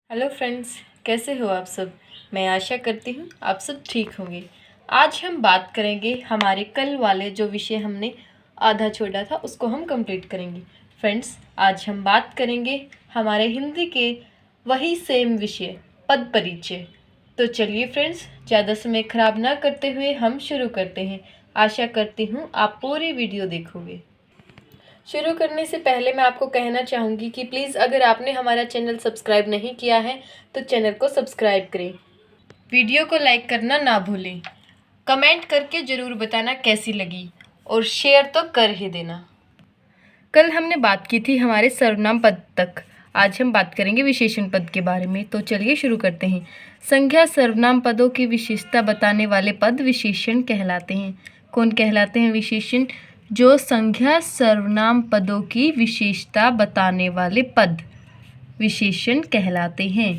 Hello friends, कैसे हो आप सब। मैं आशा करती हूँ आप सब ठीक होंगे। आज हम बात करेंगे हमारे कल वाले जो विषय हमने आधा छोड़ा था उसको हम कंप्लीट करेंगे। फ्रेंड्स, आज हम बात करेंगे हमारे हिंदी के वही सेम विषय पद परिचय। तो चलिए फ्रेंड्स, ज़्यादा समय खराब ना करते हुए हम शुरू करते हैं। आशा करती हूँ आप पूरी वीडियो देखोगे। शुरू करने से पहले मैं आपको कहना चाहूँगी कि प्लीज़ अगर आपने हमारा चैनल सब्सक्राइब नहीं किया है तो चैनल को सब्सक्राइब करें। वीडियो को लाइक करना ना भूलें। कमेंट करके ज़रूर बताना कैसी लगी और शेयर तो कर ही देना। कल हमने बात की थी हमारे सर्वनाम पद तक। आज हम बात करेंगे विशेषण पद के बारे में। तो चलिए शुरू करते हैं। संज्ञा सर्वनाम पदों की विशेषता बताने वाले पद विशेषण कहलाते हैं। कौन कहलाते हैं विशेषण? जो संज्ञा सर्वनाम पदों की विशेषता बताने वाले पद विशेषण कहलाते हैं।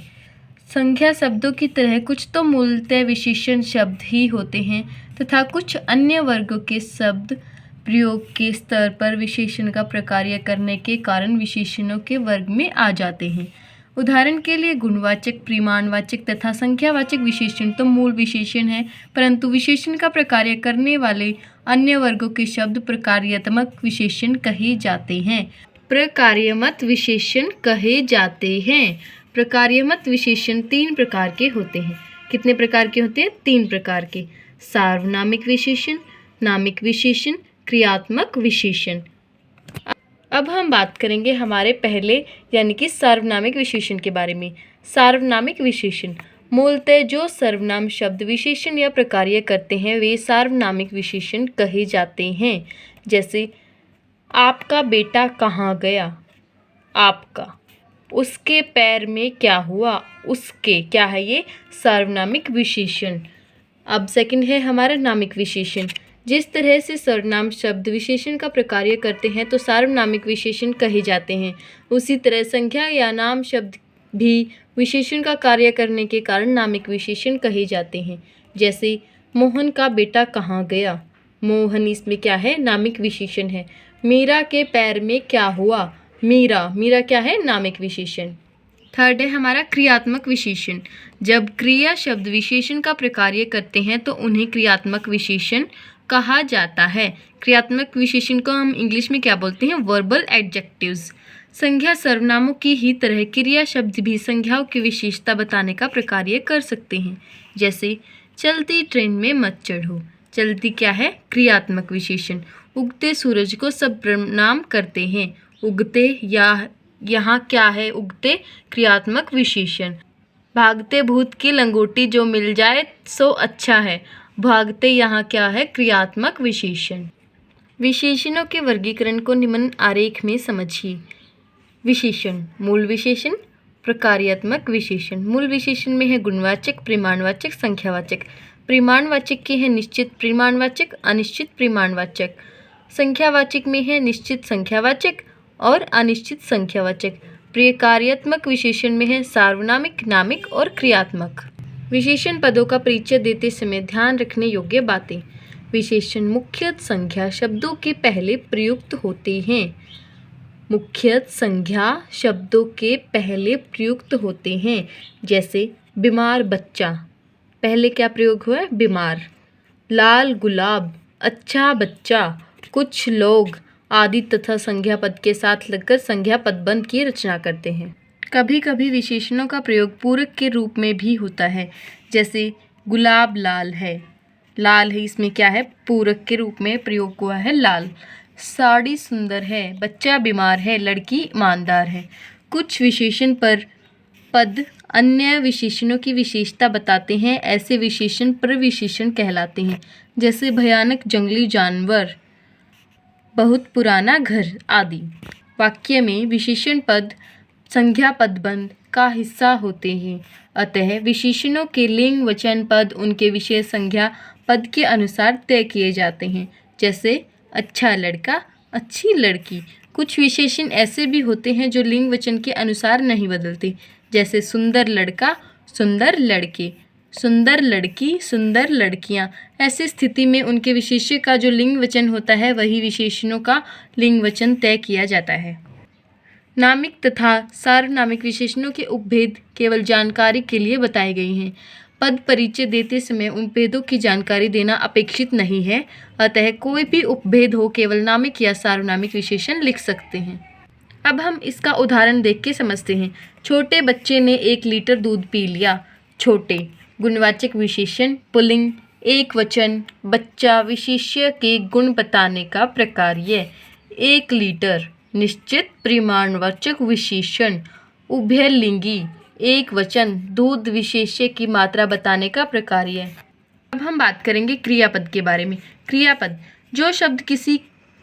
संज्ञा शब्दों की तरह कुछ तो मूलतः विशेषण शब्द ही होते हैं तथा कुछ अन्य वर्गों के शब्द प्रयोग के स्तर पर विशेषण का प्रकार्य करने के कारण विशेषणों के वर्ग में आ जाते हैं। उदाहरण के लिए गुणवाचक, परिमाणवाचक तथा संख्यावाचक विशेषण तो मूल विशेषण है, परंतु विशेषण का प्रकार्य करने वाले अन्य वर्गों के शब्द प्रकार्यात्मक विशेषण कहे जाते हैं। प्रकार्यमत विशेषण कहे जाते हैं। प्रकार्यमत विशेषण 3 प्रकार के होते हैं। कितने प्रकार के होते हैं? 3 प्रकार के। सार्वनामिक विशेषण, नामिक विशेषण, क्रियात्मक विशेषण। अब हम बात करेंगे हमारे पहले यानी कि सार्वनामिक विशेषण के बारे में। सार्वनामिक विशेषण मूलतः जो सर्वनाम शब्द विशेषण या प्रकार्य करते हैं वे सार्वनामिक विशेषण कहे जाते हैं। जैसे आपका बेटा कहाँ गया, आपका। उसके पैर में क्या हुआ, उसके। क्या है ये? सार्वनामिक विशेषण। अब सेकंड है हमारा नामिक विशेषण। जिस तरह से सर्वनाम शब्द विशेषण का प्रकार्य करते हैं तो सार्वनामिक विशेषण कहे जाते हैं, उसी तरह संख्या या नाम शब्द भी विशेषण का कार्य करने के कारण नामिक विशेषण कहे जाते हैं। जैसे मोहन का बेटा कहाँ गया, मोहन इसमें क्या है? नामिक विशेषण है। मीरा के पैर में क्या हुआ, मीरा। मीरा क्या है? नामिक विशेषण। थर्ड है हमारा क्रियात्मक विशेषण। जब क्रिया शब्द विशेषण का प्रकार्य करते हैं तो उन्हें क्रियात्मक विशेषण कहा जाता है। क्रियात्मक विशेषण को हम इंग्लिश में क्या बोलते हैं? Verbal adjectives. संज्ञा सर्वनामों की ही तरह क्रिया शब्द भी संज्ञाओं की विशेषता बताने का प्रकार्य कर सकते हैं। जैसे चलती ट्रेन में मत चढ़ो। चलती क्या है? क्रियात्मक विशेषण। उगते सूरज को सब प्रणाम करते हैं। उगते या यहाँ क्या है? उगते क्रियात्मक विशेषण। भागते भूत की लंगोटी जो मिल जाए सो अच्छा है। भागते यहाँ क्या है? क्रियात्मक विशेषण। विशेषणों के वर्गीकरण को निम्न आरेख में समझिए। विशेषण: मूल विशेषण, प्रकार्यात्मक विशेषण। मूल विशेषण में है गुणवाचक, परिमाणवाचक, संख्यावाचक। परिमाणवाचक के है निश्चित परिमाणवाचक, अनिश्चित परिमाणवाचक। संख्यावाचक में है निश्चित संख्यावाचक और अनिश्चित संख्यावाचक। प्रकार्यात्मक विशेषण में है सार्वनामिक, नामिक और क्रियात्मक। विशेषण पदों का परिचय देते समय ध्यान रखने योग्य बातें। विशेषण मुख्यतः संज्ञा शब्दों के पहले प्रयुक्त होते हैं। मुख्यतः संज्ञा शब्दों के पहले प्रयुक्त होते हैं। जैसे बीमार बच्चा, पहले क्या प्रयोग हुआ है? बीमार। लाल गुलाब, अच्छा बच्चा, कुछ लोग आदि तथा संज्ञा पद के साथ लगकर संज्ञा पदबंध की रचना करते हैं। कभी कभी विशेषणों का प्रयोग पूरक के रूप में भी होता है। जैसे गुलाब लाल है, लाल है इसमें क्या है? पूरक के रूप में प्रयोग हुआ है लाल। साड़ी सुंदर है, बच्चा बीमार है, लड़की ईमानदार है। कुछ विशेषण पर पद अन्य विशेषणों की विशेषता बताते हैं, ऐसे विशेषण प्रविशेषण कहलाते हैं। जैसे भयानक जंगली जानवर, बहुत पुराना घर आदि। वाक्य में विशेषण पद संज्ञा पदबंध का हिस्सा होते हैं, अतः विशेषणों के लिंग वचन पद उनके विशेष संज्ञा पद के अनुसार तय किए जाते हैं। जैसे अच्छा लड़का, अच्छी लड़की। कुछ विशेषण ऐसे भी होते हैं जो लिंग वचन के अनुसार नहीं बदलते। जैसे सुंदर लड़का, सुंदर लड़के, सुंदर लड़की, सुंदर लड़कियां। ऐसी स्थिति में उनके विशेष्य का जो लिंग वचन होता है वही विशेषणों का लिंग वचन तय किया जाता है। नामिक तथा सार्वनामिक विशेषणों के उपभेद केवल जानकारी के लिए बताए गए हैं। पद परिचय देते समय उपभेदों की जानकारी देना अपेक्षित नहीं है, अतः कोई भी उपभेद हो केवल नामिक या सार्वनामिक विशेषण लिख सकते हैं। अब हम इसका उदाहरण देख के समझते हैं। छोटे बच्चे ने 1 लीटर दूध पी लिया। छोटे गुणवाचक विशेषण पुल्लिंग, एक वचन, बच्चा विशेष्य के गुण बताने का प्रकार्य। 1 लीटर निश्चित परिमाणवाचक विशेषण उभयलिंगी, एक वचन, दूध विशेष्य की मात्रा बताने का प्रकार्य। अब हम बात करेंगे क्रियापद के बारे में। क्रियापद जो शब्द किसी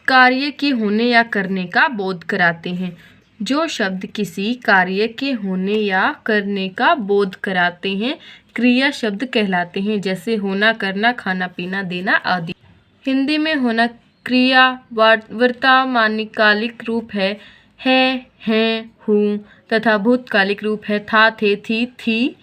कार्य के होने या करने का बोध कराते हैं। जो शब्द किसी कार्य के होने या करने का बोध कराते हैं क्रिया शब्द कहलाते हैं, जैसे होना, करना, खाना, पीना, देना आदि। हिंदी में होना क्रिया वर्तमानिकालिक रूप है, हैं, हूँ, तथा भूतकालिक रूप है, था, थे, थी।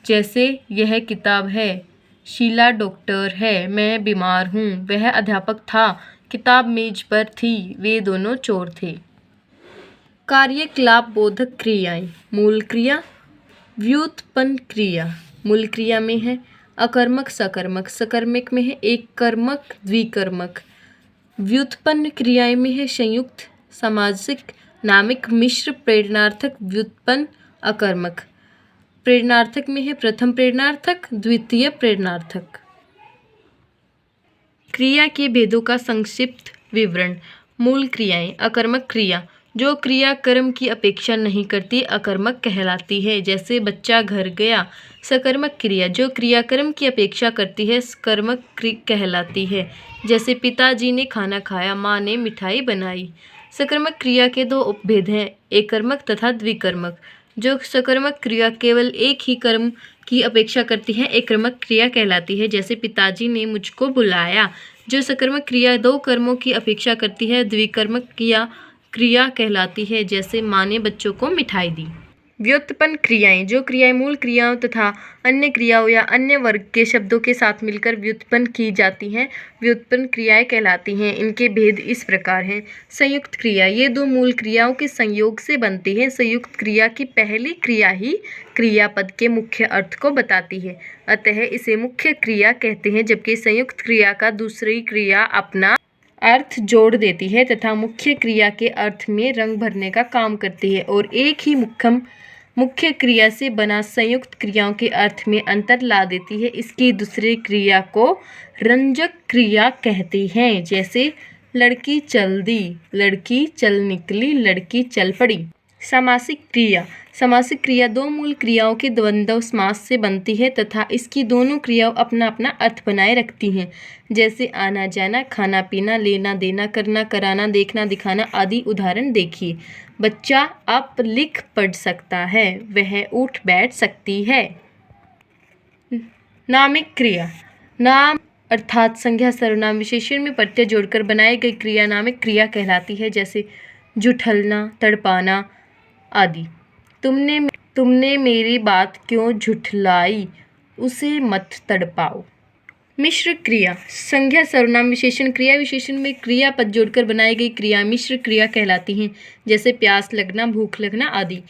जैसे यह किताब है, शीला डॉक्टर है, मैं बीमार हूँ, वह अध्यापक था, किताब मेज पर थी, वे दोनों चोर थे। कार्यकलाप बोधक क्रियाएं। मूल क्रिया, व्युत्पन्न क्रिया मूल क्रिया में है, अकर्मक, सकर्मक, सकर्मक में है, एक कर्मक, द्विकर्मक। व्युत्पन्न क्रियाएं में है संयुक्त, सामासिक, नामिक, मिश्र, प्रेरणार्थक, व्युत्पन्न, अकर्मक। प्रेरणार्थक में है प्रथम प्रेरणार्थक, द्वितीय प्रेरणार्थक। क्रिया के भेदों का संक्षिप्त विवरण। मूल क्रियाएं। अकर्मक क्रिया जो क्रिया कर्म की अपेक्षा नहीं करती अकर्मक कहलाती है, जैसे बच्चा घर गया। सकर्मक क्रिया जो क्रियाकर्म की अपेक्षा करती है कर्मक कहलाती है, जैसे पिताजी ने खाना खाया, माँ ने मिठाई बनाई। सकर्मक क्रिया के 2 उपभेद हैं, एककर्मक तथा द्विकर्मक। जो सकर्मक क्रिया केवल एक ही कर्म की अपेक्षा करती है एककर्मक क्रिया कहलाती है, जैसे पिताजी ने मुझको बुलाया। जो सकर्मक क्रिया 2 कर्मों की अपेक्षा करती है द्विकर्मक क्रिया कहलाती है, जैसे माँ ने बच्चों को मिठाई दी। व्युत्पन्न क्रियाएं जो क्रियाएं मूल क्रियाओं तथा अन्य क्रियाओं या अन्य वर्ग के शब्दों के साथ मिलकर व्युत्पन्न की जाती हैं व्युत्पन्न क्रियाएं कहलाती हैं। इनके भेद इस प्रकार हैं। संयुक्त क्रिया ये 2 मूल क्रियाओं के संयोग से बनती है। संयुक्त क्रिया की पहली क्रिया ही क्रियापद के मुख्य अर्थ को बताती है, अतः इसे मुख्य क्रिया कहते हैं, जबकि संयुक्त क्रिया का दूसरी क्रिया अपना अर्थ जोड़ देती है तथा मुख्य क्रिया के अर्थ में रंग भरने का काम करती है, और एक ही मुख्य क्रिया से बना संयुक्त क्रियाओं के अर्थ में अंतर ला देती है। इसकी दूसरी क्रिया को रंजक क्रिया कहते हैं, जैसे लड़की चल दी, लड़की चल निकली, लड़की चल पड़ी। समासिक क्रिया 2 मूल क्रियाओं के द्वंद्व समास से बनती है तथा इसकी दोनों क्रियाओं अपना अपना अर्थ बनाए रखती हैं, जैसे आना जाना, खाना पीना, लेना देना, करना कराना, देखना दिखाना आदि। उदाहरण देखिए, बच्चा अब लिख पढ़ सकता है, वह उठ बैठ सकती है। नामिक क्रिया नाम अर्थात संज्ञा सर्वनाम विशेषण में प्रत्यय जोड़कर बनाई गई क्रिया नामिक क्रिया कहलाती है, जैसे झुठलना, तड़पाना आदि। तुमने मेरी बात क्यों झुठलाई, उसे मत तड़पाओ। मिश्र क्रिया संज्ञा सर्वनाम विशेषण क्रिया विशेषण में क्रियापद जोड़कर बनाई गई क्रिया मिश्र क्रिया कहलाती हैं, जैसे प्यास लगना, भूख लगना आदि।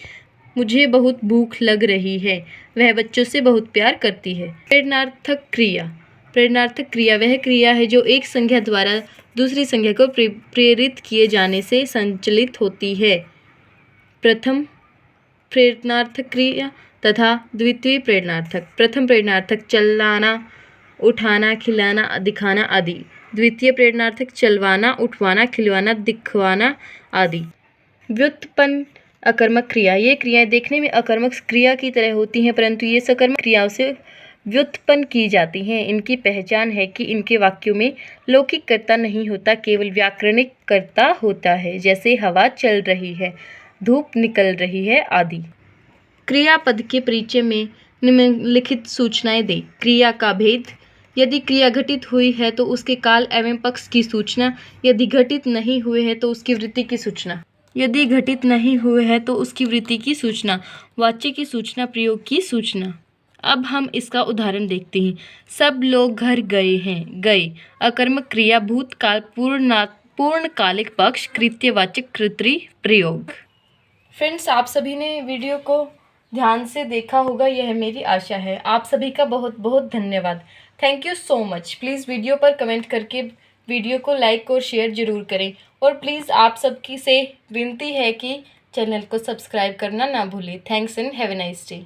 मुझे बहुत भूख लग रही है, वह बच्चों से बहुत प्यार करती है। प्रेरणार्थक क्रिया वह क्रिया है जो एक संज्ञा द्वारा दूसरी संज्ञा को प्रेरित किए जाने से संचालित होती है। प्रथम प्रेरणार्थक क्रिया तथा द्वितीय प्रेरणार्थक। प्रथम प्रेरणार्थक चलाना, उठाना, खिलाना, दिखाना आदि। द्वितीय प्रेरणार्थक चलवाना, उठवाना, खिलवाना, दिखवाना आदि। व्युत्पन्न अकर्मक क्रिया ये क्रियाएं देखने में अकर्मक क्रिया की तरह होती हैं, परंतु ये सकर्मक क्रियाओं से व्युत्पन्न की जाती हैं। इनकी पहचान है कि इनके वाक्यों में लौकिक कर्ता नहीं होता, केवल व्याकरणिक कर्ता होता है, जैसे हवा चल रही है, धूप निकल रही है आदि। क्रियापद के परिचय में निम्नलिखित सूचनाएं दें। क्रिया का भेद, यदि क्रिया घटित हुई है तो उसके काल एवं पक्ष की सूचना, यदि घटित नहीं हुए हैं तो उसकी वृत्ति की सूचना, यदि घटित नहीं हुए हैं तो उसकी वृत्ति की सूचना, वाच्य की सूचना, प्रयोग की सूचना। अब हम इसका उदाहरण देखते हैं। सब लोग घर गए हैं, गए अकर्मक क्रिया भूतकाल पूर्णकालिक पक्ष कृत्यवाचक कर्तरी प्रयोग। फ्रेंड्स, आप सभी ने वीडियो को ध्यान से देखा होगा, यह मेरी आशा है। आप सभी का बहुत बहुत धन्यवाद। Thank you so much. Please video पर कमेंट करके वीडियो को लाइक और शेयर ज़रूर करें, और प्लीज़ आप सबकी से विनती है कि चैनल को सब्सक्राइब करना ना भूलें। Thanks and have a nice day.